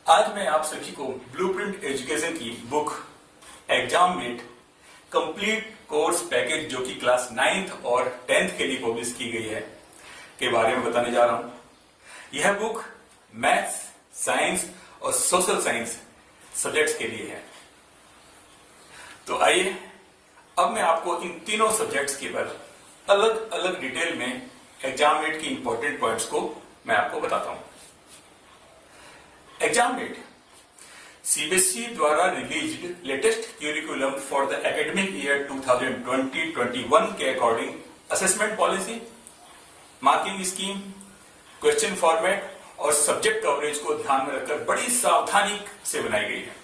आज मैं आप सभी को ब्लूप्रिंट एजुकेशन की बुक एग्जाममेट कंप्लीट कोर्स पैकेज जो कि क्लास 9th और 10th के लिए पब्लिश की गई है के बारे में बताने जा रहा हूं। यह बुक मैथ्स, साइंस और सोशल साइंस सब्जेक्ट्स के लिए है। तो आइए अब मैं आपको इन तीनों सब्जेक्ट्स के बारे अलग अलग डिटेल में एग्जाममेट की इंपॉर्टेंट पॉइंट्स को मैं आपको बताता हूं। एग्जाममेट सीबीएसई द्वारा released latest curriculum for the academic year 2020-21 के according assessment policy, marking scheme, question format और सब्जेक्ट कवरेज को ध्यान में रखकर बड़ी सावधानी से बनाई गई है।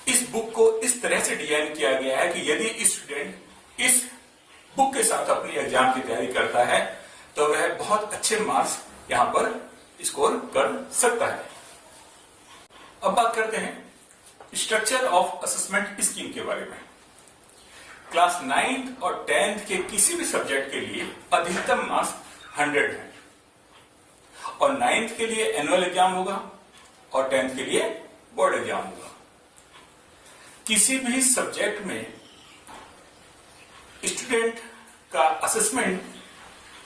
इस बुक को इस तरह से डिजाइन किया गया है कि यदि स्टूडेंट इस बुक के साथ अपनी एग्जाम की तैयारी करता है तो वह बहुत अच्छे मार्क्स यहां पर स्कोर कर सकता है। अब बात करते हैं स्ट्रक्चर ऑफ असेसमेंट स्कीम के बारे में। क्लास 9th और 10th के किसी भी सब्जेक्ट के लिए अधिकतम मार्क्स 100 है और 9th के लिए एनुअल एग्जाम होगा और 10th के लिए बोर्ड एग्जाम होगा। किसी भी सब्जेक्ट में स्टूडेंट का असेसमेंट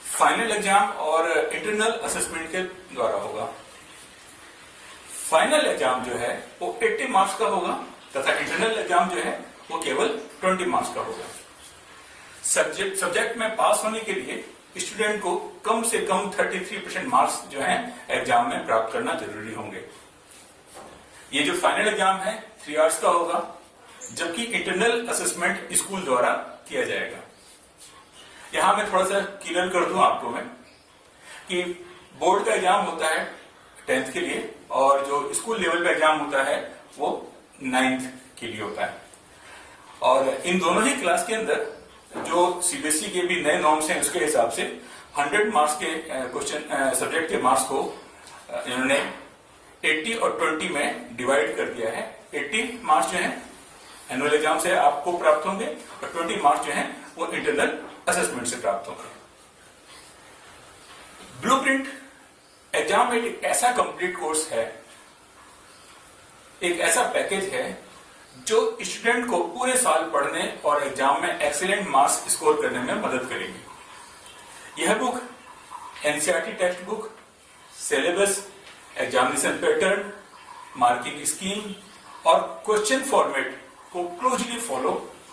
फाइनल एग्जाम और इंटरनल असेसमेंट के द्वारा होगा। फाइनल एग्जाम जो है वो 80 मार्क्स का होगा तथा इंटरनल एग्जाम जो है वो केवल 20 मार्क्स का होगा। सब्जेक्ट में पास होने के लिए स्टूडेंट को कम से कम 33% मार्क्स जो है एग्जाम में प्राप्त करना जरूरी होंगे। ये जो फाइनल एग्जाम है 3 आवर्स का होगा, जबकि इंटरनल असेसमेंट स्कूल द्वारा किया जाएगा। यहां मैं थोड़ा सा क्लियर कर दूं आपको मैं कि बोर्ड का एग्जाम होता है 10th के लिए और जो स्कूल लेवल का एग्जाम होता है वो 9th के लिए होता है। और इन दोनों ही क्लास के अंदर जो सीबीएसई के भी नए नॉर्म्स हैं उसके हिसाब से 100 मार्क्स के क्वेश्चन सब्जेक्ट के मार्क्स को इन्होंने 80 और 20 में डिवाइड कर दिया है। 80 मार्क्स जो है एनुअल एग्जाम से आपको प्राप्त होंगे और 20 मार्क्स जो है वो इंटरनल असेसमेंट से प्राप्त होंगे। ब्लूप्रिंट एग्जाम एक ऐसा कंप्लीट कोर्स है, एक ऐसा पैकेज है जो स्टूडेंट को पूरे साल पढ़ने और एग्जाम में एक्सीलेंट मार्क्स स्कोर करने में मदद करेगी। यह book NCERT text book, syllabus, examination pattern, marking scheme और क्वेश्चन फॉर्मेट को क्लोजली फॉलो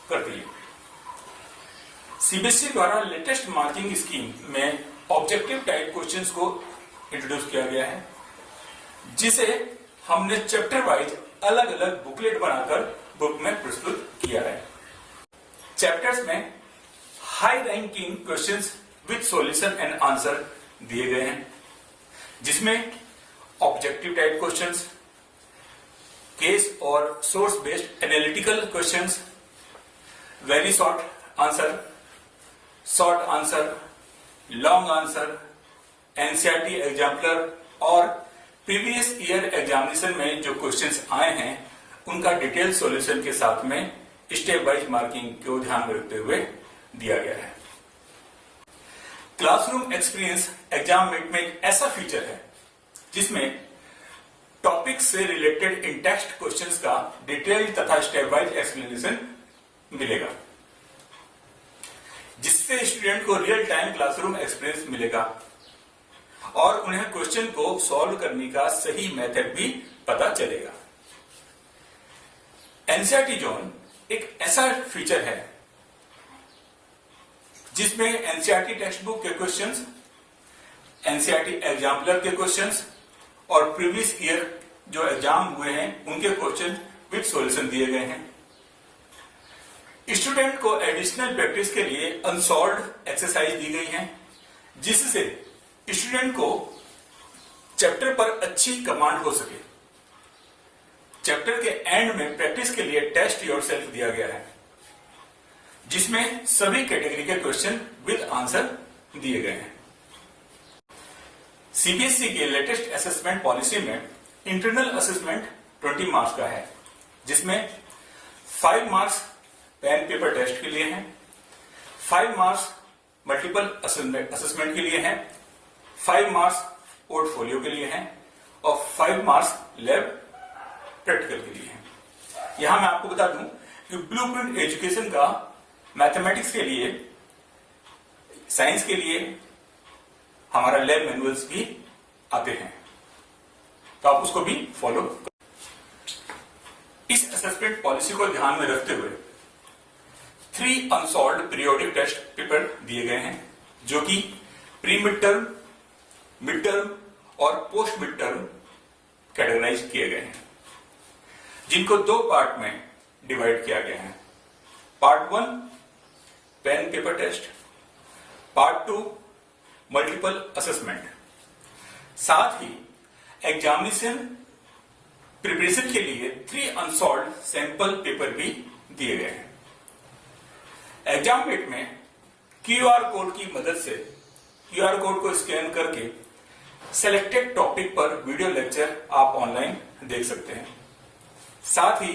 करती है। सीबीएसई द्वारा लेटेस्ट मार्किंग स्कीम में ऑब्जेक्टिव टाइप क्वेश्चंस को इंट्रोड्यूस किया गया है, जिसे हमने चैप्टर वाइज अलग अलग बुकलेट बनाकर बुक में प्रस्तुत किया है। चैप्टर्स में high ranking questions with solution and answer दिए गए हैं, जिसमें ऑब्जेक्टिव टाइप क्वेश्चंस, केस और source based analytical questions, very short answer, long answer, NCERT exemplar और प्रीवियस ईयर एग्जामिनेशन में जो क्वेश्चंस आए हैं उनका डिटेल सॉल्यूशन के साथ में स्टेप वाइज मार्किंग को ध्यान में रखते हुए दिया गया है। क्लासरूम एक्सपीरियंस एग्जाममेट में एक ऐसा फीचर है जिसमें टॉपिक से रिलेटेड इन टेक्स्ट क्वेश्चंस का डिटेल्ड तथा स्टेप वाइज एक्सप्लेनेशन मिलेगा, जिससे स्टूडेंट को रियल टाइम क्लासरूम एक्सपीरियंस मिलेगा और उन्हें क्वेश्चन को सॉल्व करने का सही मेथड भी पता चलेगा। एनसीईआरटी जोन एक ऐसा फीचर है जिसमें एनसीईआरटी टेक्स्ट बुक के क्वेश्चंस, एनसीईआरटी एग्जाम्पलर के क्वेश्चंस और प्रीवियस ईयर जो एग्जाम हुए हैं उनके क्वेश्चन विद सॉल्यूशन दिए गए हैं। स्टूडेंट को एडिशनल प्रैक्टिस के लिए अनसॉल्व्ड एक्सरसाइज दी गई है, जिससे स्टूडेंट को चैप्टर पर अच्छी कमांड हो सके। चैप्टर के एंड में प्रैक्टिस के लिए टेस्ट योरसेल्फ दिया गया है, जिसमें सभी कैटेगरी के क्वेश्चन विद आंसर दिए गए हैं। सीबीएसई के लेटेस्ट असेसमेंट पॉलिसी में इंटरनल असेसमेंट 20 मार्क्स का है, जिसमें 5 मार्क्स पेन पेपर टेस्ट के लिए हैं, 5 मार्क्स मल्टीपल असेसमेंट के लिए हैं, 5 मार्क्स पोर्टफोलियो के लिए हैं और 5 मार्क्स लैब प्रैक्टिकल के लिए है। यहां मैं आपको बता दूं कि ब्लूप्रिंट एजुकेशन का मैथमेटिक्स के लिए, साइंस के लिए हमारा लैब मैनुअल्स भी आते हैं, तो आप उसको भी फॉलो करें। इस असेसमेंट पॉलिसी को ध्यान में रखते हुए 3 अनसॉल्व्ड पीरियोडिक टेस्ट पेपर दिए गए हैं, जो कि pre mid term, mid term और पोस्ट मिड टर्म कैटेगराइज किए गए हैं, जिनको 2 पार्ट में डिवाइड किया गया है। Part 1 pen paper test, part 2 multiple assessment. साथ ही एग्जामिनेशन प्रिपरेशन के लिए 3 अनसॉल्व्ड सैंपल पेपर भी दिए गए हैं। एग्जाममेट में क्यूआर कोड की मदद से, क्यूआर कोड को स्कैन करके सेलेक्टेड टॉपिक पर वीडियो लेक्चर आप ऑनलाइन देख सकते हैं। साथ ही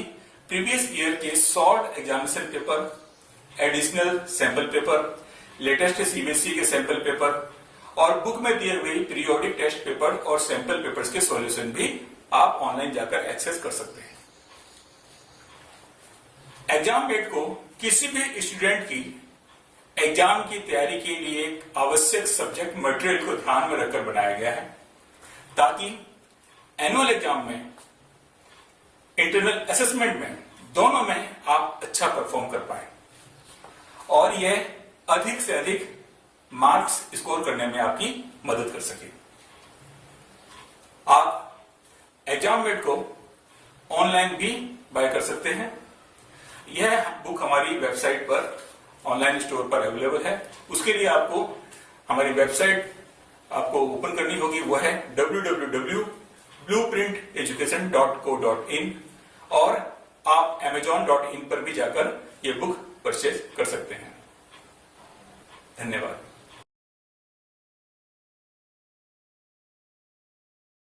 प्रीवियस ईयर के solved examination paper, additional sample paper, latest CBSE के सैंपल पेपर और बुक में दिए हुए पीरियोडिक टेस्ट पेपर और सैंपल पेपर्स के सॉल्यूशन भी आप ऑनलाइन जाकर एक्सेस कर सकते हैं। एग्जाममेट को किसी भी स्टूडेंट की एग्जाम की तैयारी के लिए आवश्यक सब्जेक्ट मटेरियल को ध्यान में रखकर बनाया गया है, ताकि एनुअल एग्जाम में, इंटरनल असेसमेंट में, दोनों में आप अच्छा परफॉर्म कर पाए और यह अधिक से अधिक मार्क्स स्कोर करने में आपकी मदद कर सके। आप एग्जाममेट को ऑनलाइन भी बाय कर सकते हैं। यह बुक हमारी वेबसाइट पर, ऑनलाइन स्टोर पर अवेलेबल है। उसके लिए आपको हमारी वेबसाइट आपको ओपन करनी होगी, वो है www.blueprinteducation.co.in और आप amazon.in पर भी जाकर ये बुक